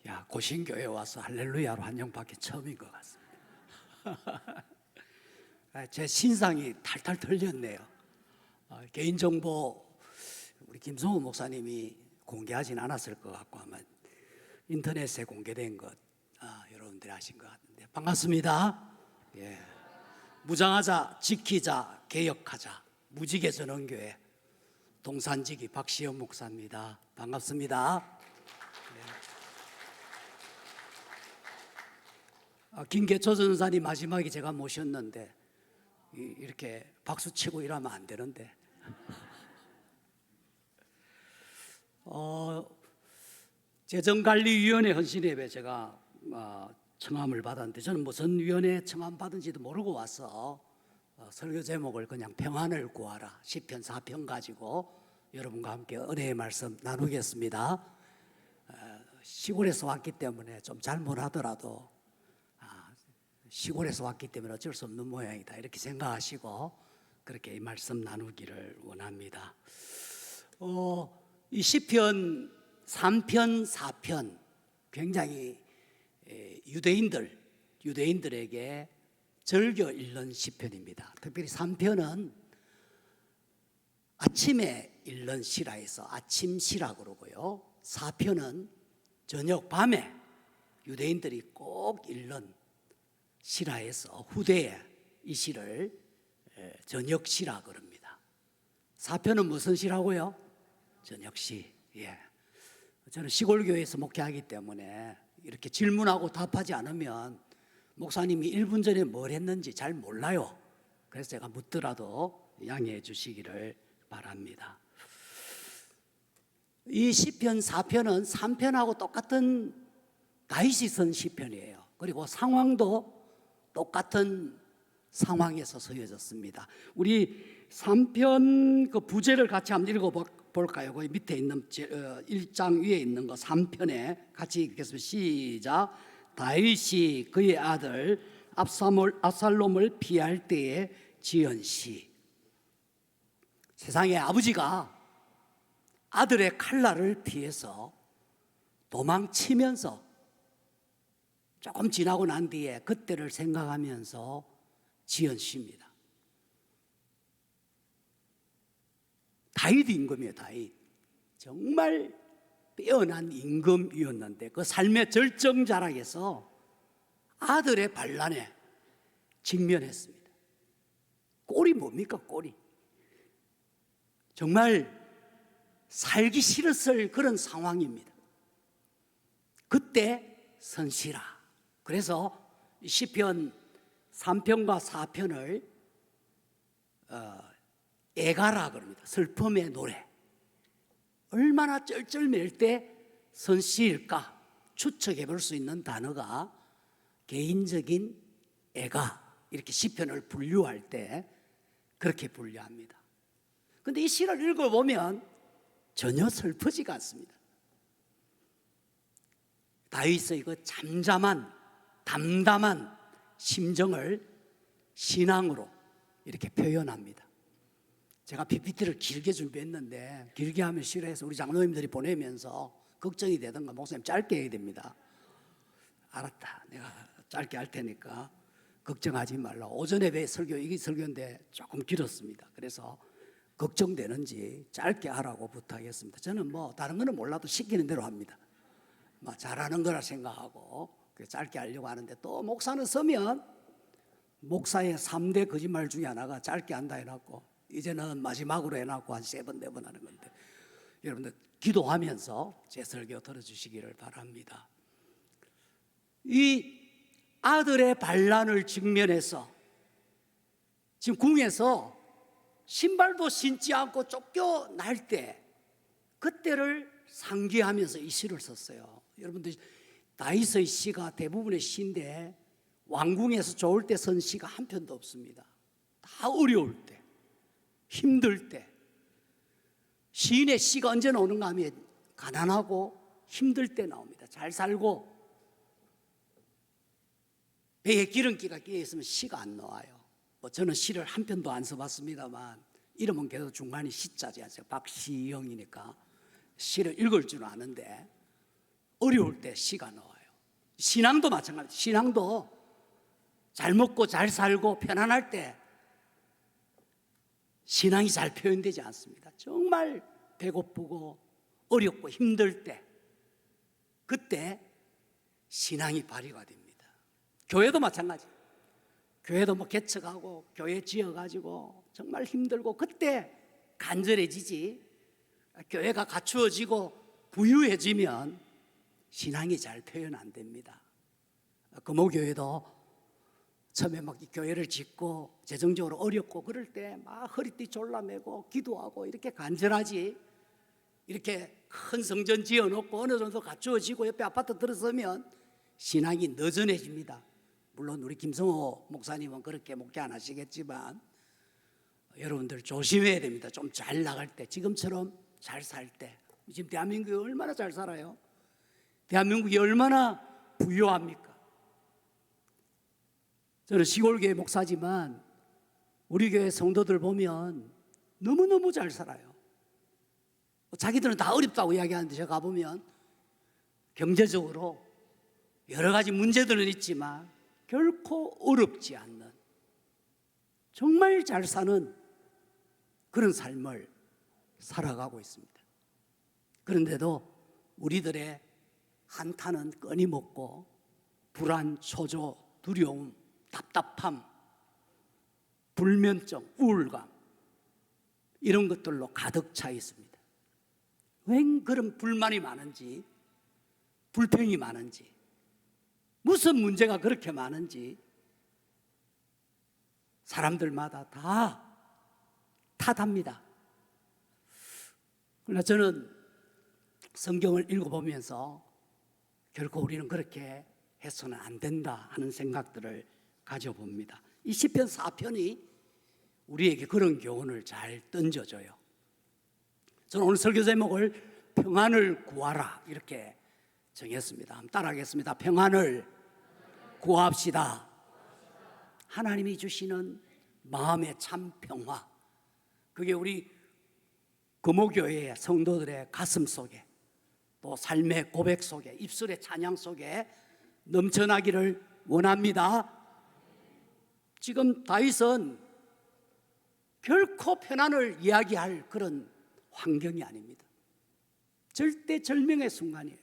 야, 고신교회 와서 할렐루야로 환영받기 처음인 것 같습니다. 제 신상이 탈탈 털렸네요. 개인정보 우리 김성호 목사님이 공개하진 않았을 것 같고 아마 인터넷에 공개된 것 여러분들이 아신 것 같은데 반갑습니다. 예. 무장하자, 지키자, 개혁하자, 무지개전원교회 동산지기 박시영 목사입니다. 반갑습니다. 김계초 전사님 마지막에 제가 모셨는데 이렇게 박수치고 이러면 안 되는데 재정관리위원회 헌신예배 제가 청함을 받았는데 저는 무슨 위원회 청함 받은지도 모르고 와서 설교 제목을 그냥 평안을 구하라 시편 4편 가지고 여러분과 함께 은혜의 말씀 나누겠습니다. 시골에서 왔기 때문에 좀 잘못하더라도 시골에서 왔기 때문에 어쩔 수 없는 모양이다 이렇게 생각하시고 그렇게 이 말씀 나누기를 원합니다. 이 시편 3편 4편 굉장히 유대인들에게 즐겨 읽는 시편입니다. 특별히 3편은 아침에 읽는 시라 해서 아침시라 그러고요, 4편은 저녁 밤에 유대인들이 꼭 읽는 시라 해서 후대에 이 시를 저녁시라 그럽니다. 4편은 무슨 시라고요? 저녁시. 예. 저는 시골교회에서 목회하기 때문에 이렇게 질문하고 답하지 않으면 목사님이 1분 전에 뭘 했는지 잘 몰라요. 그래서 제가 묻더라도 양해해 주시기를 바랍니다. 이 시편 4편은 3편하고 똑같은 다윗이 쓴 시편이에요. 그리고 상황도 똑같은 상황에서 쓰여졌습니다. 우리 3편 그 부제를 같이 한번 읽어볼까요? 그 밑에 있는 1장 위에 있는 거 3편에 같이 읽겠습니다. 시작. 다윗이 그의 아들 압살롬을 피할 때에 지은 시. 세상에 아버지가 아들의 칼날을 피해서 도망치면서 조금 지나고 난 뒤에 그때를 생각하면서 지은 시입니다. 다윗 임금이에요. 다윗 정말 빼어난 임금이었는데 그 삶의 절정자락에서 아들의 반란에 직면했습니다. 꼴이 뭡니까? 꼴이 정말 살기 싫었을 그런 상황입니다. 그때 선시라. 그래서 시편 3편과 4편을 애가라 그럽니다. 슬픔의 노래. 얼마나 쩔쩔맬 때 선시일까 추측해 볼 수 있는 단어가 개인적인 애가, 이렇게 시편을 분류할 때 그렇게 분류합니다. 그런데 이 시를 읽어보면 전혀 슬프지가 않습니다. 다윗의 그 잠잠한 담담한 심정을 신앙으로 이렇게 표현합니다. 제가 PPT를 길게 준비했는데 길게 하면 싫어해서 우리 장로님들이 보내면서 걱정이 되던가 목사님 짧게 해야 됩니다. 알았다, 내가 짧게 할 테니까 걱정하지 말라. 오전에 배 설교, 이게 설교인데 조금 길었습니다. 그래서 걱정되는지 짧게 하라고 부탁했습니다. 저는 뭐 다른 거는 몰라도 시키는 대로 합니다. 잘하는 거라 생각하고 짧게 하려고 하는데 또 목사는 서면 목사의 3대 거짓말 중에 하나가 짧게 한다 해놨고 이제는 마지막으로 해놨고 한 3번 4번 하는 건데 여러분들 기도하면서 제 설교 들어주시기를 바랍니다. 이 아들의 반란을 직면해서 지금 궁에서 신발도 신지 않고 쫓겨날 때 그때를 상기하면서 이 시를 썼어요. 여러분들 다윗의 시가 대부분의 시인데 왕궁에서 좋을 때 쓴 시가 한 편도 없습니다. 다 어려울 때, 힘들 때. 시인의 시가 언제 나오는가 하면 가난하고 힘들 때 나옵니다. 잘 살고 배에 기름기가 끼어 있으면 시가 안 나와요. 저는 시를 한 편도 안 써봤습니다만 이름은 계속 중간에 시자지 않습니까? 박시영이니까 시를 읽을 줄 아는데 어려울 때 씨가 나와요. 신앙도 마찬가지. 신앙도 잘 먹고 잘 살고 편안할 때 신앙이 잘 표현되지 않습니다. 정말 배고프고 어렵고 힘들 때, 그때 신앙이 발휘가 됩니다. 교회도 마찬가지. 교회도 뭐 개척하고 교회 지어가지고 정말 힘들고 그때 간절해지지, 교회가 갖추어지고 부유해지면 신앙이 잘 표현 안 됩니다. 금호교회도 처음에 막 교회를 짓고 재정적으로 어렵고 그럴 때 막 허리띠 졸라매고 기도하고 이렇게 간절하지, 이렇게 큰 성전 지어놓고 어느 정도 갖추어지고 옆에 아파트 들어서면 신앙이 느슨해집니다. 물론 우리 김성호 목사님은 그렇게 목회 안 하시겠지만 여러분들 조심해야 됩니다. 좀 잘 나갈 때, 지금처럼 잘 살 때. 지금 대한민국이 얼마나 잘 살아요? 대한민국이 얼마나 부유합니까? 저는 시골교회 목사지만 우리 교회 성도들 보면 너무너무 잘 살아요. 자기들은 다 어렵다고 이야기하는데 제가 가보면 경제적으로 여러 가지 문제들은 있지만 결코 어렵지 않는, 정말 잘 사는 그런 삶을 살아가고 있습니다. 그런데도 우리들의 한탄은 끊임없고 불안, 초조, 두려움, 답답함, 불면증, 우울감, 이런 것들로 가득 차 있습니다. 왜 그런 불만이 많은지, 불평이 많은지, 무슨 문제가 그렇게 많은지 사람들마다 다 탓합니다. 그러나 저는 성경을 읽어보면서 결코 우리는 그렇게 해서는 안 된다 하는 생각들을 가져봅니다. 이 시편 4편이 우리에게 그런 교훈을 잘 던져줘요. 저는 오늘 설교 제목을 평안을 구하라 이렇게 정했습니다. 한번 따라하겠습니다. 평안을 구합시다. 하나님이 주시는 마음의 참 평화, 그게 우리 금호교회의 성도들의 가슴 속에, 또 삶의 고백 속에, 입술의 찬양 속에 넘쳐나기를 원합니다. 지금 다윗은 결코 편안을 이야기할 그런 환경이 아닙니다. 절대절명의 순간이에요.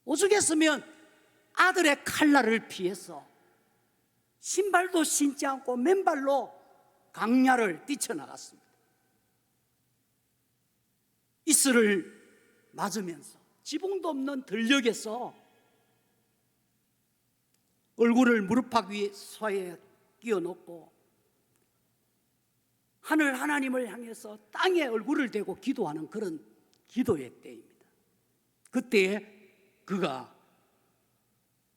오죽했으면 아들의 칼날을 피해서 신발도 신지 않고 맨발로 강야를 뛰쳐나갔습니다. 이슬을 맞으면서 지붕도 없는 들녘에서 얼굴을 무릎팍 위에 끼워놓고 하늘 하나님을 향해서 땅에 얼굴을 대고 기도하는 그런 기도의 때입니다. 그때에 그가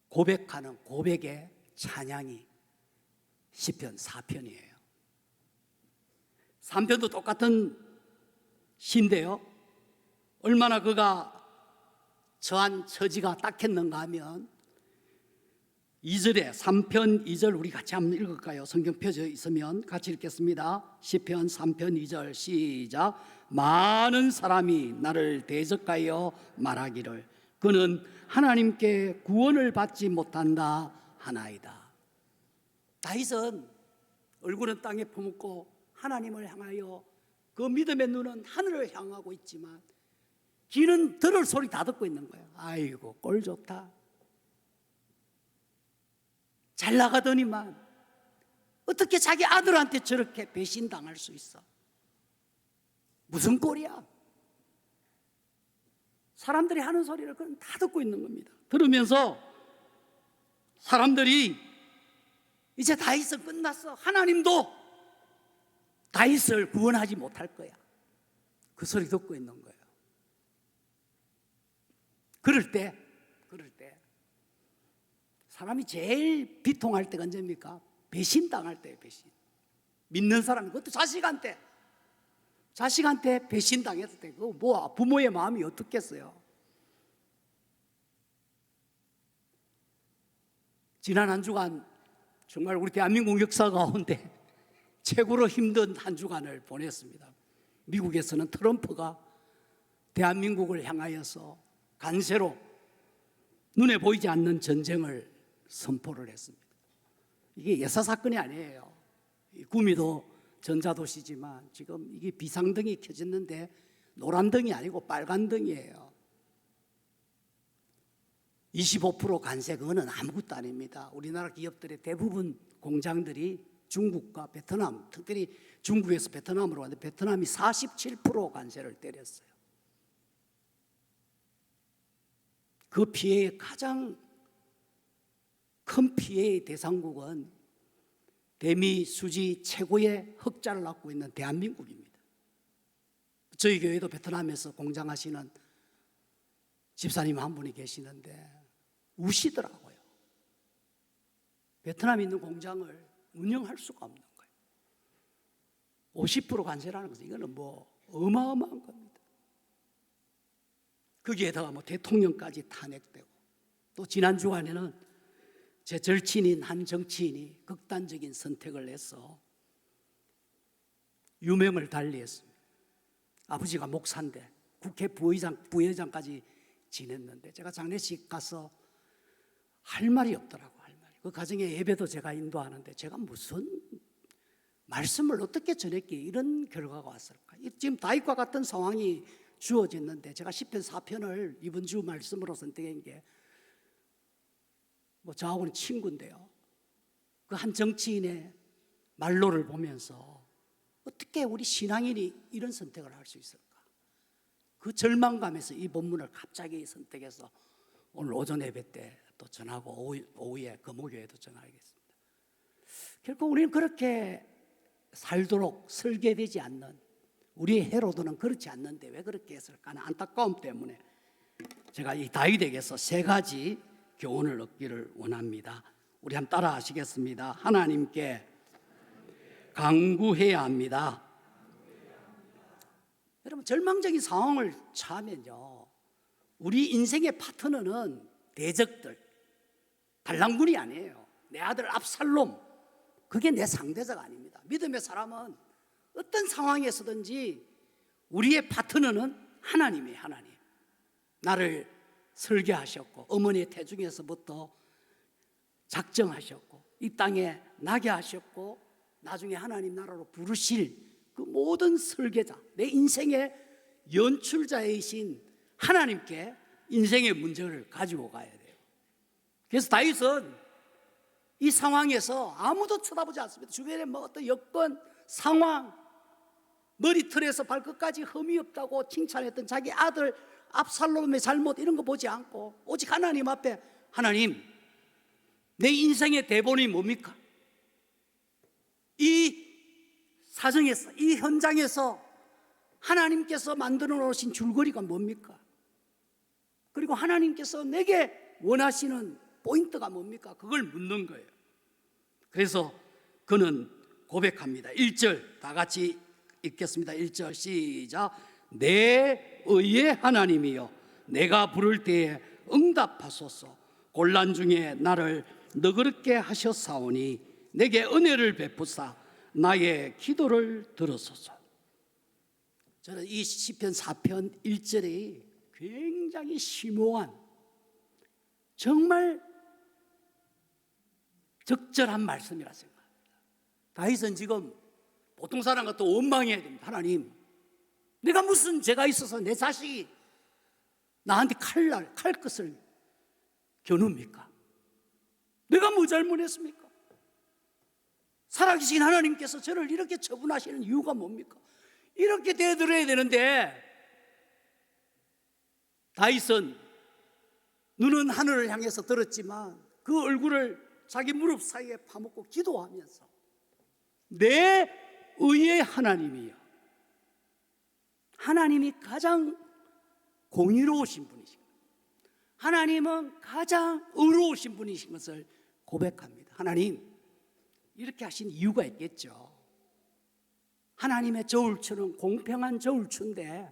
고백하는 고백의 찬양이 시편 4편이에요. 3편도 똑같은 시인데요, 얼마나 그가 처한 처지가 딱했는가 하면 2절에 3편 2절 우리 같이 한번 읽을까요? 성경 펴져 있으면 같이 읽겠습니다. 시편 3편 2절 시작. 많은 사람이 나를 대적하여 말하기를 그는 하나님께 구원을 받지 못한다 하나이다. 다윗은 얼굴은 땅에 퍼묻고 하나님을 향하여 그 믿음의 눈은 하늘을 향하고 있지만 귀는 들을 소리 다 듣고 있는 거예요. 아이고 꼴 좋다, 잘 나가더니만 어떻게 자기 아들한테 저렇게 배신당할 수 있어? 무슨 꼴이야? 사람들이 하는 소리를 그건 다 듣고 있는 겁니다. 들으면서 사람들이 이제 다윗은 끝났어, 하나님도 다윗을 구원하지 못할 거야, 그 소리 듣고 있는 거예요. 그럴 때 사람이 제일 비통할 때가 언제입니까? 배신당할 때예요. 배신. 믿는 사람이, 그것도 자식한테 배신당했을 때 그거 뭐 부모의 마음이 어떻겠어요? 지난 한 주간 정말 우리 대한민국 역사 가운데 최고로 힘든 한 주간을 보냈습니다. 미국에서는 트럼프가 대한민국을 향하여서 간세로 눈에 보이지 않는 전쟁을 선포를 했습니다. 이게 예사 사건이 아니에요. 구미도 전자도시지만 지금 이게 비상등이 켜졌는데 노란 등이 아니고 빨간 등이에요. 25% 관세, 그거는 아무것도 아닙니다. 우리나라 기업들의 대부분 공장들이 중국과 베트남, 특별히 중국에서 베트남으로 왔는데 베트남이 47% 관세를 때렸어요. 그 피해의 가장 큰 피해의 대상국은 대미 수지 최고의 흑자를 낳고 있는 대한민국입니다. 저희 교회도 베트남에서 공장하시는 집사님 한 분이 계시는데 우시더라고요. 베트남에 있는 공장을 운영할 수가 없는 거예요. 50% 관세라는 것은 이거는 뭐 어마어마한 겁니다. 거기에다가 뭐 대통령까지 탄핵되고, 또 지난 주간에는 제 절친인 한 정치인이 극단적인 선택을 해서 유명을 달리했습니다. 아버지가 목사인데 국회 부회장까지 지냈는데 제가 장례식 가서 할 말이 없더라고. 할 말이. 그 가정에 예배도 제가 인도하는데 제가 무슨 말씀을 어떻게 전했기에 이런 결과가 왔을까. 지금 다윗과 같은 상황이 주어졌는데 제가 시편 4편을 이번 주 말씀으로 선택한 게 뭐 저하고는 친구인데요, 그 한 정치인의 말로를 보면서 어떻게 우리 신앙인이 이런 선택을 할 수 있을까. 그 절망감에서 이 본문을 갑자기 선택해서 오늘 오전 예배 때 또 전하고 오후에 금호교회도 전하겠습니다. 결국 우리는 그렇게 살도록 설계되지 않는, 우리의 헤로드는 그렇지 않는데 왜 그렇게 했을까 하는 안타까움 때문에 제가 이 다윗에게서 세 가지 교훈을 얻기를 원합니다. 우리 한번 따라 하시겠습니다. 하나님께 간구해야 합니다. 여러분, 절망적인 상황을 처하면요, 우리 인생의 파트너는 대적들, 반란군이 아니에요. 내 아들 압살롬, 그게 내 상대자가 아닙니다. 믿음의 사람은 어떤 상황에서든지 우리의 파트너는 하나님이에요. 하나님. 나를 설계하셨고 어머니의 태중에서부터 작정하셨고 이 땅에 나게 하셨고 나중에 하나님 나라로 부르실 그 모든 설계자, 내 인생의 연출자이신 하나님께 인생의 문제를 가지고 가야 돼요. 그래서 다윗은 이 상황에서 아무도 쳐다보지 않습니다. 주변에 뭐 어떤 여건, 상황, 머리털에서 발끝까지 흠이 없다고 칭찬했던 자기 아들 압살롬의 잘못 이런 거 보지 않고 오직 하나님 앞에, 하나님, 내 인생의 대본이 뭡니까? 이 사정에서, 이 현장에서 하나님께서 만들어 놓으신 줄거리가 뭡니까? 그리고 하나님께서 내게 원하시는 포인트가 뭡니까? 그걸 묻는 거예요. 그래서 그는 고백합니다. 1절 다 같이 읽겠습니다. 1절 시작. 내 의의 하나님이여, 내가 부를 때에 응답하소서. 곤란 중에 나를 너그럽게 하셨사오니 내게 은혜를 베푸사 나의 기도를 들으소서. 저는 이 시편 4편 1절이 굉장히 심오한, 정말 적절한 말씀이라 생각합니다. 다윗은 지금 보통 사람 같아 원망해야 됩니다. 하나님, 내가 무슨 죄가 있어서 내 자식이 나한테 칼끝을 겨눕니까? 내가 뭐 잘못했습니까? 살아계신 하나님께서 저를 이렇게 처분하시는 이유가 뭡니까? 이렇게 대들어야 되는데 다윗은 눈은 하늘을 향해서 들었지만 그 얼굴을 자기 무릎 사이에 파묻고 기도하면서 내 의의 하나님이여, 하나님이 가장 공의로우신 분이신 거예요. 하나님은 가장 의로우신 분이신 것을 고백합니다. 하나님, 이렇게 하신 이유가 있겠죠. 하나님의 저울추는 공평한 저울추인데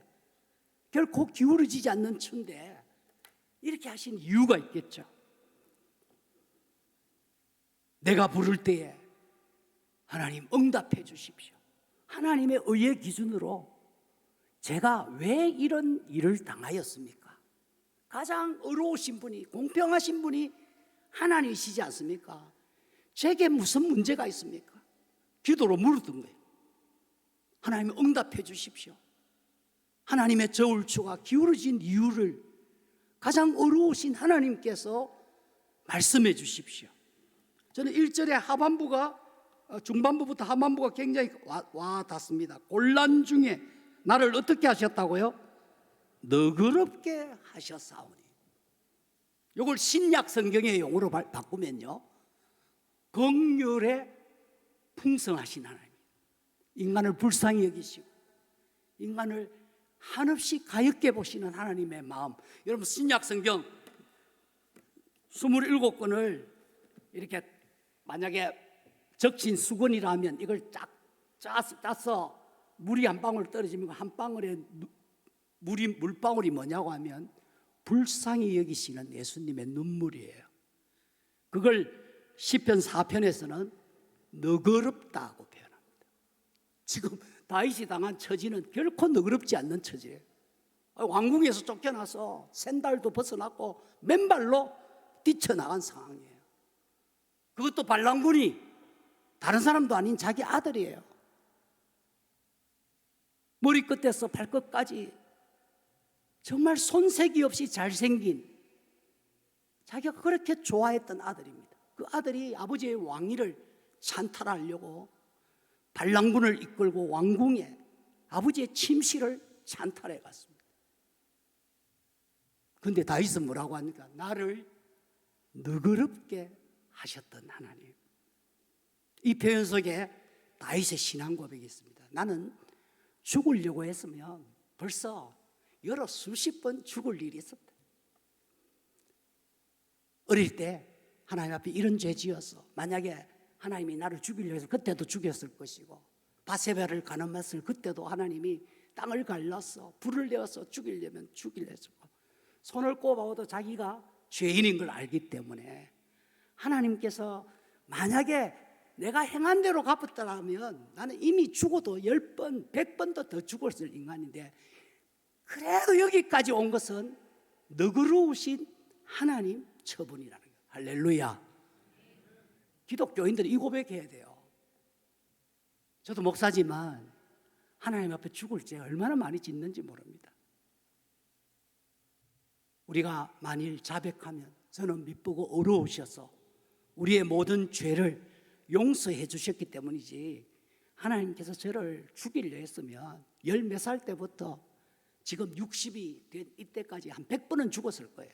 결코 기울어지지 않는 추인데 이렇게 하신 이유가 있겠죠. 내가 부를 때에 하나님 응답해 주십시오. 하나님의 의의 기준으로 제가 왜 이런 일을 당하였습니까? 가장 어려우신 분이, 공평하신 분이 하나님이시지 않습니까? 제게 무슨 문제가 있습니까? 기도로 물었던 거예요. 하나님 응답해 주십시오. 하나님의 저울추가 기울어진 이유를 가장 어려우신 하나님께서 말씀해 주십시오. 저는 1절의 하반부가, 중반부부터 하반부가 굉장히 와 닿습니다. 곤란 중에 나를 어떻게 하셨다고요? 너그럽게 하셨사오니. 이걸 신약 성경의 용어로 바꾸면요, 긍휼에 풍성하신 하나님, 인간을 불쌍히 여기시고 인간을 한없이 가엾게 보시는 하나님의 마음. 여러분, 신약 성경 27권을 이렇게 만약에 적신 수건이라면 이걸 쫙 짜서 물이 한 방울 떨어지면 한 방울에 물방울이 뭐냐고 하면 불쌍히 여기시는 예수님의 눈물이에요. 그걸 시편 4편에서는 너그럽다고 표현합니다. 지금 다윗이 당한 처지는 결코 너그럽지 않는 처지예요. 왕궁에서 쫓겨나서 샌달도 벗어났고 맨발로 뛰쳐나간 상황이에요. 그것도 반란군이 다른 사람도 아닌 자기 아들이에요. 머리끝에서 발끝까지 정말 손색이 없이 잘생긴, 자기가 그렇게 좋아했던 아들입니다. 그 아들이 아버지의 왕위를 찬탈하려고 반란군을 이끌고 왕궁에 아버지의 침실을 찬탈해 갔습니다. 그런데 다윗은 뭐라고 합니까? 나를 너그럽게 하셨던 하나님. 이 표현 속에 다윗의 신앙 고백이 있습니다. 나는 죽으려고 했으면 벌써 여러 수십 번 죽을 일이 있었다. 어릴 때 하나님 앞에 이런 죄 지었어. 만약에 하나님이 나를 죽이려고 해서 그때도 죽였을 것이고, 바세바를 간음했을 그때도 하나님이 땅을 갈랐어. 불을 내어서 죽이려면 죽이려 했고, 손을 꼽아도 자기가 죄인인 걸 알기 때문에 하나님께서 만약에 내가 행한 대로 갚았다면 나는 이미 죽어도 10번, 100번도 더 죽었을 인간인데, 그래도 여기까지 온 것은 너그러우신 하나님 처분이라는 거예요. 할렐루야. 기독교인들이 이 고백해야 돼요. 저도 목사지만 하나님 앞에 죽을 죄 얼마나 많이 짓는지 모릅니다. 우리가 만일 자백하면 저는 미쁘고 어려우셔서 우리의 모든 죄를 용서해 주셨기 때문이지, 하나님께서 저를 죽이려 했으면 열 몇 살 때부터 지금 60이 된 이때까지 한 100번은 죽었을 거예요.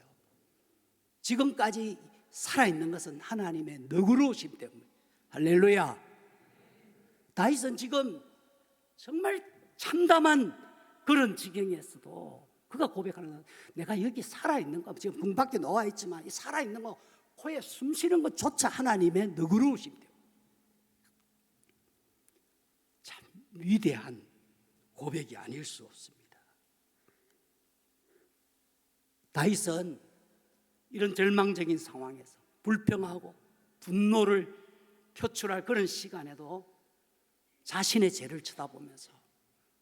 지금까지 살아있는 것은 하나님의 너그러우심 때문에. 할렐루야. 다윗은 지금 정말 참담한 그런 지경에서도 그가 고백하는 건, 내가 여기 살아있는 거, 지금 궁 밖에 나와 있지만 이 살아있는 거, 코에 숨 쉬는 것조차 하나님의 너그러우심 때문에. 참 위대한 고백이 아닐 수 없습니다. 다윗은 이런 절망적인 상황에서 불평하고 분노를 표출할 그런 시간에도 자신의 죄를 쳐다보면서,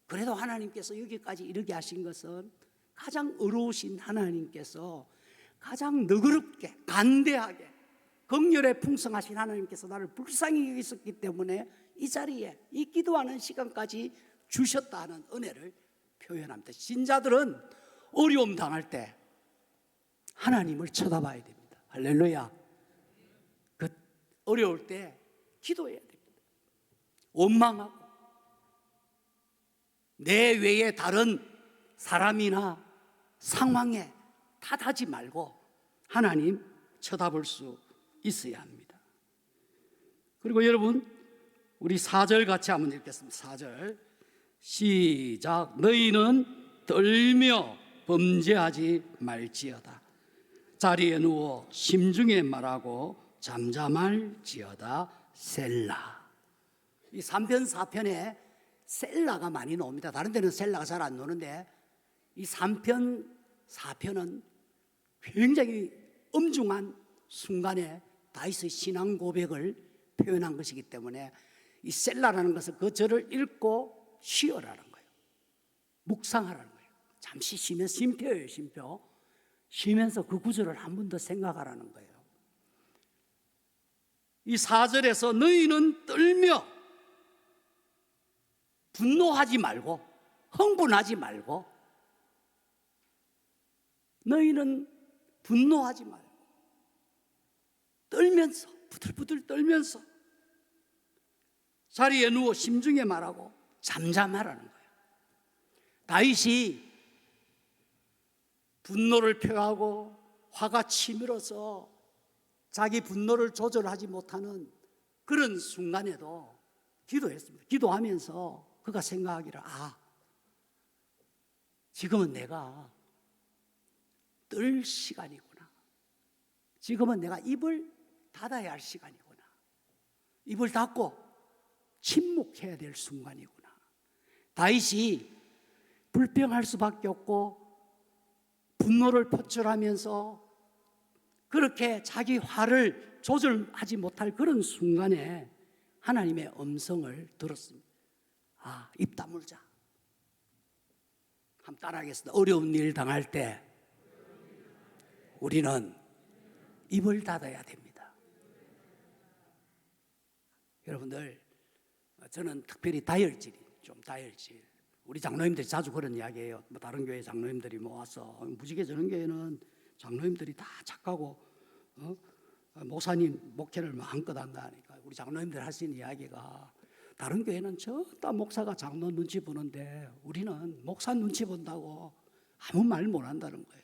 그래도 하나님께서 여기까지 이르게 하신 것은 가장 어려우신 하나님께서 가장 너그럽게 간대하게 긍휼에 풍성하신 하나님께서 나를 불쌍히 여기셨기 때문에 이 자리에 이 기도하는 시간까지 주셨다는 은혜를 표현합니다. 신자들은 어려움 당할 때 하나님을 쳐다봐야 됩니다. 할렐루야. 그 어려울 때 기도해야 됩니다. 원망하고 내 외에 다른 사람이나 상황에 탓하지 말고 하나님 쳐다볼 수 있어야 합니다. 그리고 여러분, 우리 4절 같이 한번 읽겠습니다. 4절 시작. 너희는 떨며 범죄하지 말지어다. 자리에 누워 심중에 말하고 잠잠할지어다. 셀라. 이 3편 4편에 셀라가 많이 나옵니다. 다른 데는 셀라가 잘 안 나오는데 이 3편 4편은 굉장히 엄중한 순간에 다윗의 신앙 고백을 표현한 것이기 때문에 이 셀라라는 것은 그 절을 읽고 쉬어라는 거예요. 묵상하라는 거예요. 잠시 쉬면 쉼표예요, 쉼표. 쉬면서 그 구절을 한 번 더 생각하라는 거예요. 이 4절에서 너희는 떨며 분노하지 말고 흥분하지 말고, 너희는 분노하지 말고 떨면서, 부들부들 떨면서 자리에 누워 심중에 말하고 잠잠하라는 거예요. 다윗이 분노를 표하고 화가 치밀어서 자기 분노를 조절하지 못하는 그런 순간에도 기도했습니다. 기도하면서 그가 생각하기를, 지금은 내가 떨 시간이구나. 지금은 내가 입을 닫아야 할 시간이구나. 입을 닫고 침묵해야 될 순간이구나. 다윗이 불평할 수밖에 없고 분노를 표출하면서 그렇게 자기 화를 조절하지 못할 그런 순간에 하나님의 음성을 들었습니다. 입 다물자. 한번 따라하겠습니다. 어려운 일 당할 때 우리는 입을 닫아야 됩니다. 여러분들, 저는 특별히 다혈질, 우리 장로님들이 자주 그런 이야기해요. 다른 교회 장로님들이 모아서, 무지개 저런 교회는 장로님들이 다 착하고 목사님 목회를 마음껏 한다 하니까, 우리 장로님들 하시는 이야기가, 다른 교회는 전다 목사가 장로 눈치 보는데 우리는 목사 눈치 본다고 아무 말 못 한다는 거예요.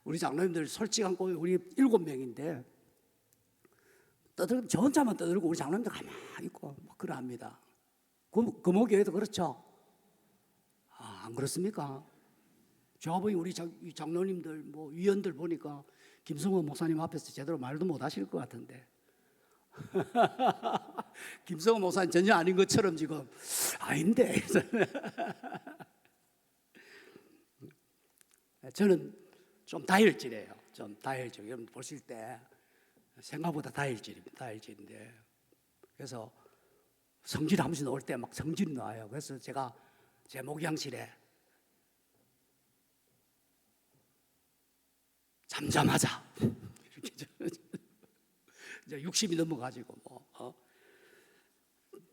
우리 장로님들 솔직한 거, 우리 7명인데 떠들고 저 혼자만 떠들고 우리 장로님들 가만히 있고 막 그러합니다. 금호교회도 그렇죠? 안 그렇습니까? 제가 보니 우리 장로님들 위원들 보니까 김성호 목사님 앞에서 제대로 말도 못 하실 것 같은데 김성호 목사님 전혀 아닌 것처럼 지금 아닌데 저는 좀 다혈질이에요. 여러분 보실 때 생각보다 다혈질인데, 그래서 성질 한 번씩 나올 때 막 성질이 나와요. 그래서 제가 제 목양실에 잠잠하자. 이렇게 이제 60이 넘어가지고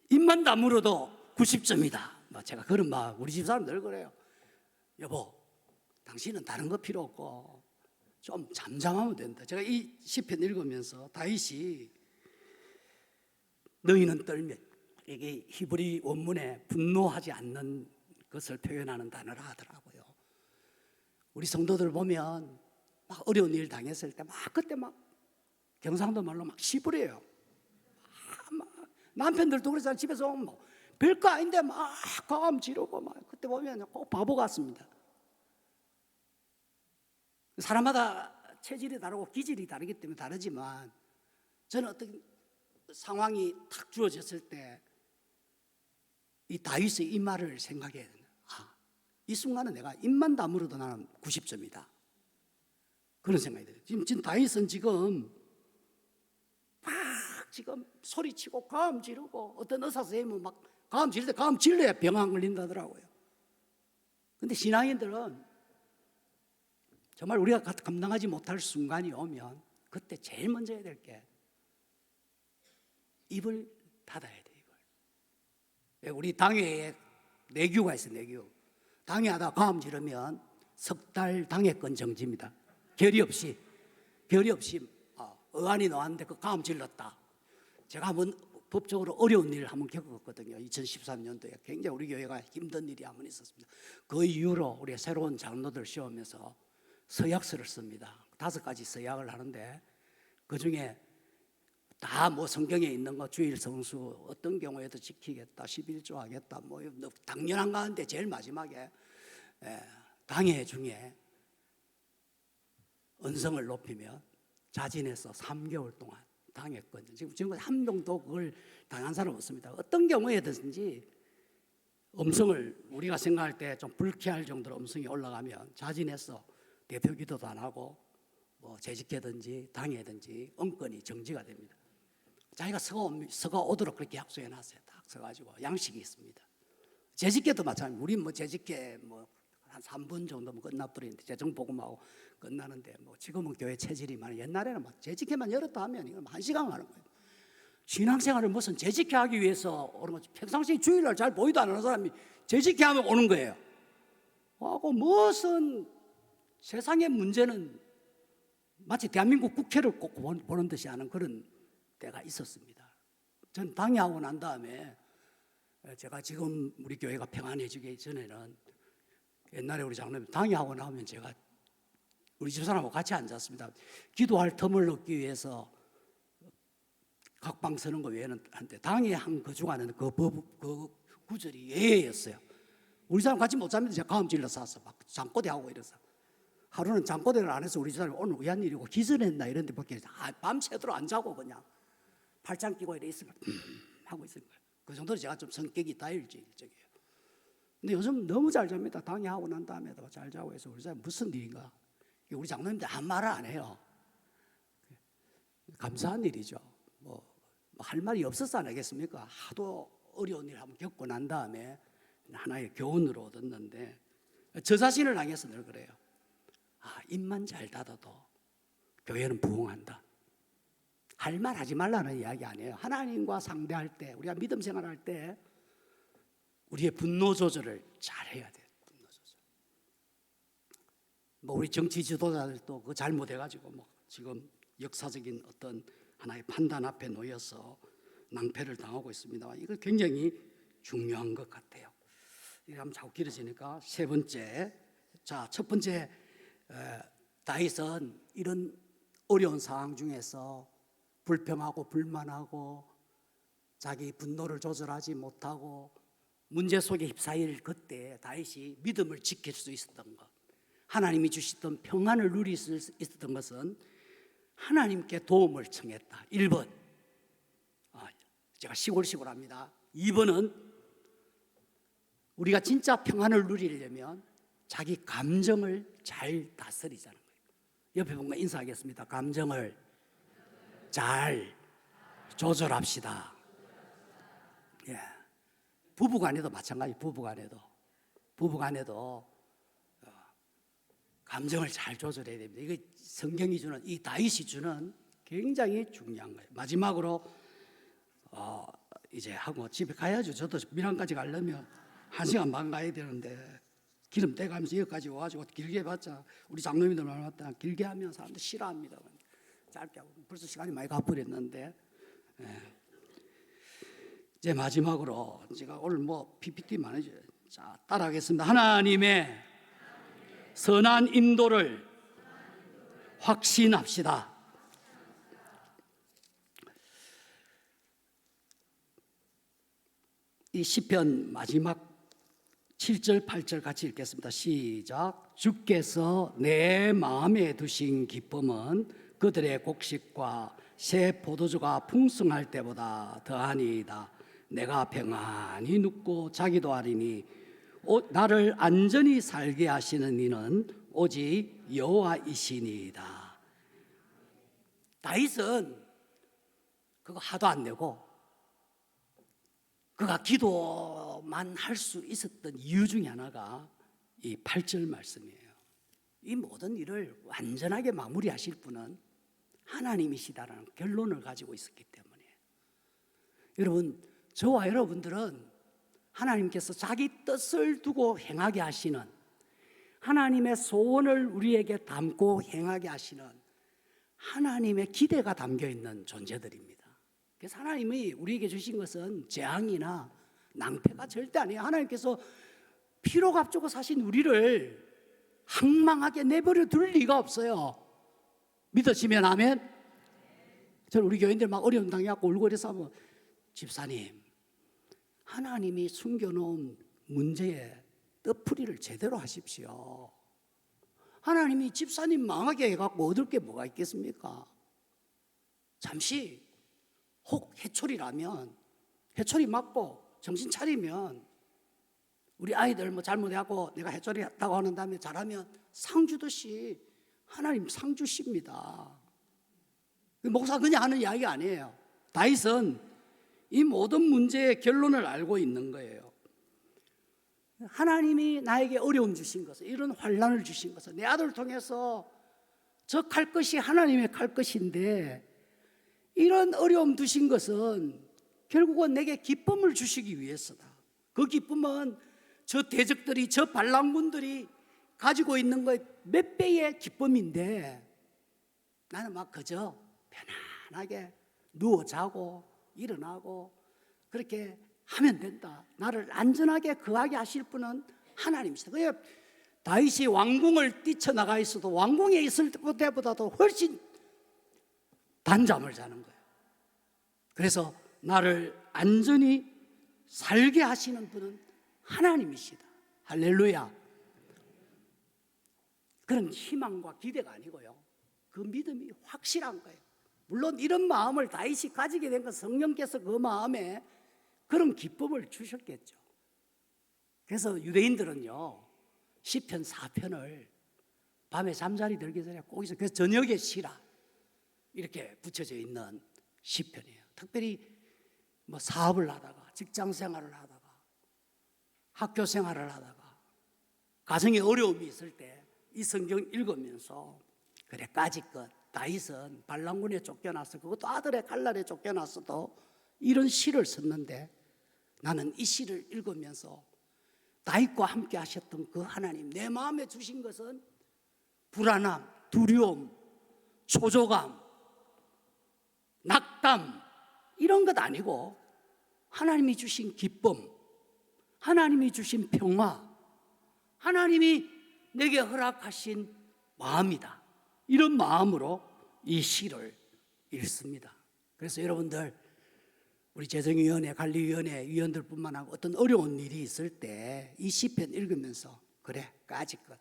입만 다물어도 90점이다. 제가 그런 우리 집 사람 늘 그래요. 여보, 당신은 다른 거 필요 없고 좀 잠잠하면 된다. 제가 이 시편 읽으면서 다윗이 너희는 떨면, 이게 히브리 원문에 분노하지 않는 것을 표현하는 단어라 하더라고요. 우리 성도들 보면 막 어려운 일 당했을 때 그때 경상도 말로 시부려요. 남편들도 그래서 집에서 오면 별거 아닌데 가감 지르고 그때 보면 꼭 바보 같습니다. 사람마다 체질이 다르고 기질이 다르기 때문에 다르지만, 저는 어떤 상황이 탁 주어졌을 때 이 다윗의 이 말을 생각해야 된다. 이 순간은 내가 입만 다물어도 나는 90점이다. 그런 생각이 들어요. 지금 다윗은 지금 소리치고 가음 지르고, 어떤 의사 선생님은 가음 지를 때 가음 질러야 병 안 걸린다더라고요. 근데 신앙인들은 정말 우리가 감당하지 못할 순간이 오면 그때 제일 먼저 해야 될 게 입을 닫아야 돼. 우리 당회에 내규가 있어요. 내규. 당회하다 가음 지르면 석 달 당회권 정지입니다. 결의 없이 의안이 나왔는데 그 가음 질렀다. 제가 한번 법적으로 어려운 일을 한번 겪었거든요. 2013년도에 굉장히 우리 교회가 힘든 일이 한번 있었습니다. 그 이후로 우리 새로운 장로들 시험에서 서약서를 씁니다. 5가지 서약을 하는데, 그중에 다 성경에 있는 거, 주일 성수, 어떤 경우에도 지키겠다, 11조 하겠다, 당연한 거 하는데, 제일 마지막에 당회 중에 언성을 높이면 자진해서 3개월 동안 당했거든요. 지금 한 명도 그걸 당한 사람 없습니다. 어떤 경우에든지 음성을 우리가 생각할 때 좀 불쾌할 정도로 음성이 올라가면 자진해서 대표 기도도 안 하고 재직회든지 당회든지 언권이 정지가 됩니다. 자기가 서가 오도록 그렇게 약속해 놨어요. 딱 서가지고 양식이 있습니다. 재직회도 마찬가지입니다. 우리 재직회 한 3분 정도면 끝나버리는데 재정복음하고 끝나는데 뭐 지금은 교회 체질이 많아. 옛날에는 막 재직회만 열었다 하면 이건 1시간 하는 거예요. 신앙생활을 무슨 재직회 하기 위해서 오는 거지. 평상시에 주일날 잘 보이도 안 하는 사람이 재직회 하면 오는 거예요. 하고 무슨 세상의 문제는 마치 대한민국 국회를 꼭 보는 듯이 하는 그런 때가 있었습니다. 전 당회하고 난 다음에 제가 지금 우리 교회가 평안해지기 전에는 옛날에 우리 장로님 당회하고 나오면 제가 우리 집사람하고 같이 앉았습니다. 기도할 틈을 얻기 위해서 각방 서는 거 외에는 한때 당회 한 그 주간에는 그 구절이 예예였어요. 우리 사람 같이 못 잡니다. 제가 가음 질러 쌌어. 막 잠꼬대 하고 이래서 하루는 잠꼬대를 안 해서 우리 집사람이 오늘 왜 한 일이고 기절했나 이런 데 밖에 밤새도록 안 자고 그냥 팔짱 끼고 이래 있으면 하고 있을 거예요. 그 정도로 제가 좀 성격이 다혈질적이에요. 근데 요즘 너무 잘 잡니다. 당회하고 난 다음에도 잘 자고 해서 우리 사람 무슨 일인가? 우리 장로님들 아무 말을 안 해요. 감사한 일이죠. 뭐 할 말이 없어서 안 하겠습니까? 하도 어려운 일 한번 겪고 난 다음에 하나의 교훈으로 얻었는데 저 자신을 향해서 늘 그래요. 입만 잘 닫아도 교회는 부흥한다. 할 말 하지 말라는 이야기 아니에요. 하나님과 상대할 때, 우리가 믿음 생활할 때 우리의 분노 조절을 잘 해야 돼요. 분노 조절. 뭐 우리 정치 지도자들도 그거 잘못해가지고 뭐 지금 역사적인 어떤 하나의 판단 앞에 놓여서 낭패를 당하고 있습니다. 이거 굉장히 중요한 것 같아요. 이게 하면 자꾸 길어지니까 세 번째, 첫 번째 다윗은 이런 어려운 상황 중에서 불평하고 불만하고 자기 분노를 조절하지 못하고 문제 속에 휩싸일 그때 다윗이 믿음을 지킬 수 있었던 것, 하나님이 주시던 평안을 누릴 수 있었던 것은 하나님께 도움을 청했다. 1번 제가 시골시골합니다. 2번은 우리가 진짜 평안을 누리려면 자기 감정을 잘 다스리자는 거예요. 옆에 보면 인사하겠습니다. 감정을 잘 조절합시다. 예. 부부간에도 마찬가지. 부부간에도 감정을 잘 조절해야 됩니다. 이게 성경이 주는, 이 다윗이 주는 굉장히 중요한 거예요. 마지막으로 이제 하고 집에 가야죠. 저도 밀양까지 가려면 1시간 반 가야 되는데 기름 떼가면서 여기까지 와가지고 길게 해봤자 우리 장로님들 말했다 길게 하면 사람들 싫어합니다. 짧게 하고 벌써 시간이 많이 가버렸는데 이제 마지막으로 제가 오늘 뭐 PPT 많이 자 따라하겠습니다. 하나님의 선한 인도를 확신합시다. 이 시편 마지막 7절 8절 같이 읽겠습니다. 시작. 주께서 내 마음에 두신 기쁨은 그들의 곡식과 새 포도주가 풍성할 때보다 더하니이다. 내가 평안히 눕고 자기도 하리니 나를 안전히 살게 하시는 이는 오직 여호와이시니이다. 다윗은 그거 하도 안 내고 그가 기도만 할 수 있었던 이유 중에 하나가 이 8절 말씀이에요. 이 모든 일을 완전하게 마무리하실 분은 하나님이시다라는 결론을 가지고 있었기 때문에 여러분, 저와 여러분들은 하나님께서 자기 뜻을 두고 행하게 하시는, 하나님의 소원을 우리에게 담고 행하게 하시는 하나님의 기대가 담겨 있는 존재들입니다. 그래서 하나님이 우리에게 주신 것은 재앙이나 낭패가 절대 아니에요. 하나님께서 피로 값주고 사신 우리를 항망하게 내버려 둘 리가 없어요. 믿으시면 아멘. 저는 우리 교인들 막 어려움 당해갖고 울고 이래서 하면 집사님, 하나님이 숨겨놓은 문제에 뜻풀이를 제대로 하십시오. 하나님이 집사님 망하게 해갖고 얻을 게 뭐가 있겠습니까? 잠시 혹 해초리라면 해초리 맞고 정신 차리면 우리 아이들 뭐 잘못해갖고 내가 해초리 했다고 하는 다음에 잘하면 상 주듯이 하나님 상 주십니다. 목사 그냥 하는 이야기 아니에요. 다윗은 이 모든 문제의 결론을 알고 있는 거예요. 하나님이 나에게 어려움 주신 것은, 이런 환난을 주신 것은 내 아들을 통해서 저 칼 것이 하나님의 칼 것인데, 이런 어려움 주신 것은 결국은 내게 기쁨을 주시기 위해서다. 그 기쁨은 저 대적들이, 저 반란군들이 가지고 있는 것 몇 배의 기쁨인데, 나는 막 그저 편안하게 누워 자고 일어나고 그렇게 하면 된다. 나를 안전하게 거하게 하실 분은 하나님이시다. 그러니까 다윗이 왕궁을 뛰쳐나가 있어도 왕궁에 있을 때보다도 훨씬 단잠을 자는 거예요. 그래서 나를 안전히 살게 하시는 분은 하나님이시다. 할렐루야. 그런 희망과 기대가 아니고요, 그 믿음이 확실한 거예요. 물론 이런 마음을 다윗이 가지게 된 건 성령께서 그 마음에 그런 기쁨을 주셨겠죠. 그래서 유대인들은요, 시편 4편을 밤에 잠자리 들기 전에 꼭 있어요. 그래서 저녁에 쉬라 이렇게 붙여져 있는 시편이에요. 특별히 뭐 사업을 하다가, 직장 생활을 하다가, 학교 생활을 하다가, 가정에 어려움이 있을 때 이 성경 읽으면서, 그래 까짓것 다윗은 반란군에 쫓겨나서, 그것도 아들의 칼날에 쫓겨났어도 이런 시를 썼는데, 나는 이 시를 읽으면서 다윗과 함께 하셨던 그 하나님, 내 마음에 주신 것은 불안함, 두려움, 초조감, 낙담 이런 것 아니고 하나님이 주신 기쁨, 하나님이 주신 평화, 하나님이 내게 허락하신 마음이다. 이런 마음으로 이 시를 읽습니다. 그래서 여러분들, 우리 재정위원회, 관리위원회 위원들뿐만 아니라 어떤 어려운 일이 있을 때 이 시편 읽으면서, 그래 까짓것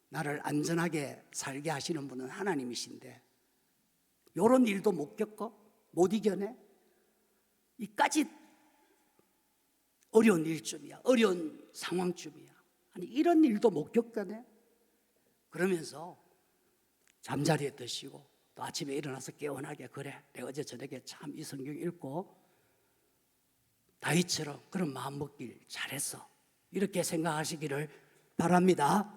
나를 안전하게 살게 하시는 분은 하나님이신데, 이런 일도 못 겪어? 못 이겨내? 이까짓 어려운 일쯤이야, 어려운 상황쯤이야, 아니 이런 일도 못 겪어내? 그러면서 잠자리에 드시고 또 아침에 일어나서 깨어나게, 그래 내가 어제 저녁에 참 이 성경 읽고 다윗처럼 그런 마음 먹길 잘했어, 이렇게 생각하시기를 바랍니다.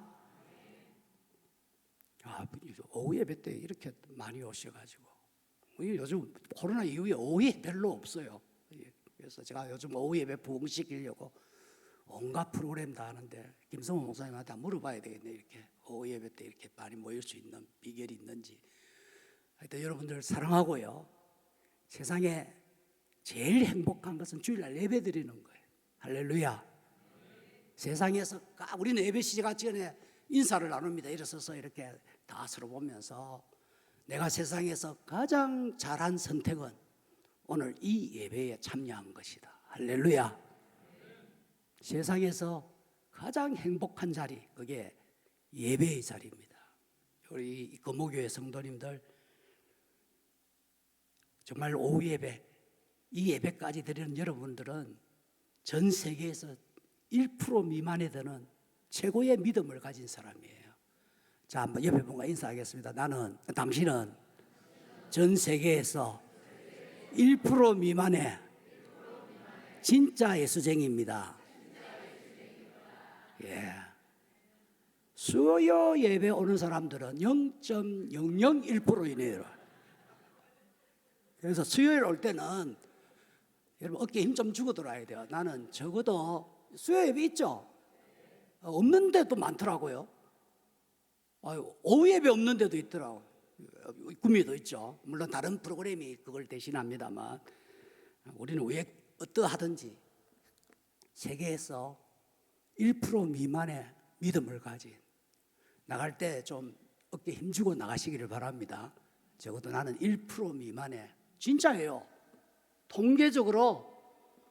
오후 예배 때 이렇게 많이 오셔가지고, 요즘 코로나 이후에 오후 예배 별로 없어요. 그래서 제가 요즘 오후 예배 부흥시키려고 온갖 프로그램 다 하는데, 김성호 목사님한테 물어봐야 되겠네. 이렇게 오후 예배 때 이렇게 많이 모일 수 있는 비결이 있는지. 하여튼 여러분들 사랑하고요, 세상에 제일 행복한 것은 주일날 예배 드리는 거예요. 할렐루야. 세상에서 우리는 예배 시작 전에 인사를 나눕니다. 일어서서 이렇게 다 서로 보면서, 내가 세상에서 가장 잘한 선택은 오늘 이 예배에 참여한 것이다. 할렐루야. 세상에서 가장 행복한 자리, 그게 예배의 자리입니다. 우리 금호교회 성도님들, 정말 오후 예배, 이 예배까지 드리는 여러분들은 전 세계에서 1% 미만에 드는 최고의 믿음을 가진 사람이에요. 자, 한번 옆에 분과 인사하겠습니다. 당신은 전 세계에서 1% 미만의 진짜 예수쟁이입니다. 예. 수요 예배 오는 사람들은 0.001%이네요. 그래서 수요일 올 때는 여러분 어깨에 힘 좀 주고 들어와야 돼요. 나는 적어도 수요 예배 있죠? 없는 데도 많더라고요. 오후 예배 없는 데도 있더라고요. 구미도 있죠. 물론 다른 프로그램이 그걸 대신합니다만, 우리는 왜 어떠하든지 세계에서 1% 미만의 믿음을 가진, 나갈 때 좀 어깨 힘주고 나가시기를 바랍니다. 적어도 나는 1% 미만의, 진짜예요. 통계적으로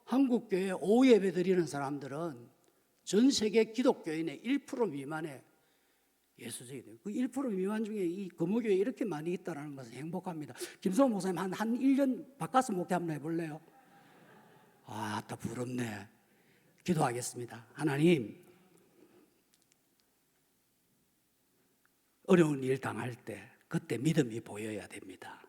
한국교회 오후 예배 드리는 사람들은 전 세계 기독교인의 1% 미만의 예수적이 돼요. 그 1% 미만 중에 이 금호교회 이렇게 많이 있다는 것은 행복합니다. 김성호 목사님 한 1년 바꿔서 목회 한번 해볼래요? 다 부럽네. 기도하겠습니다. 하나님, 어려운 일 당할 때 그때 믿음이 보여야 됩니다.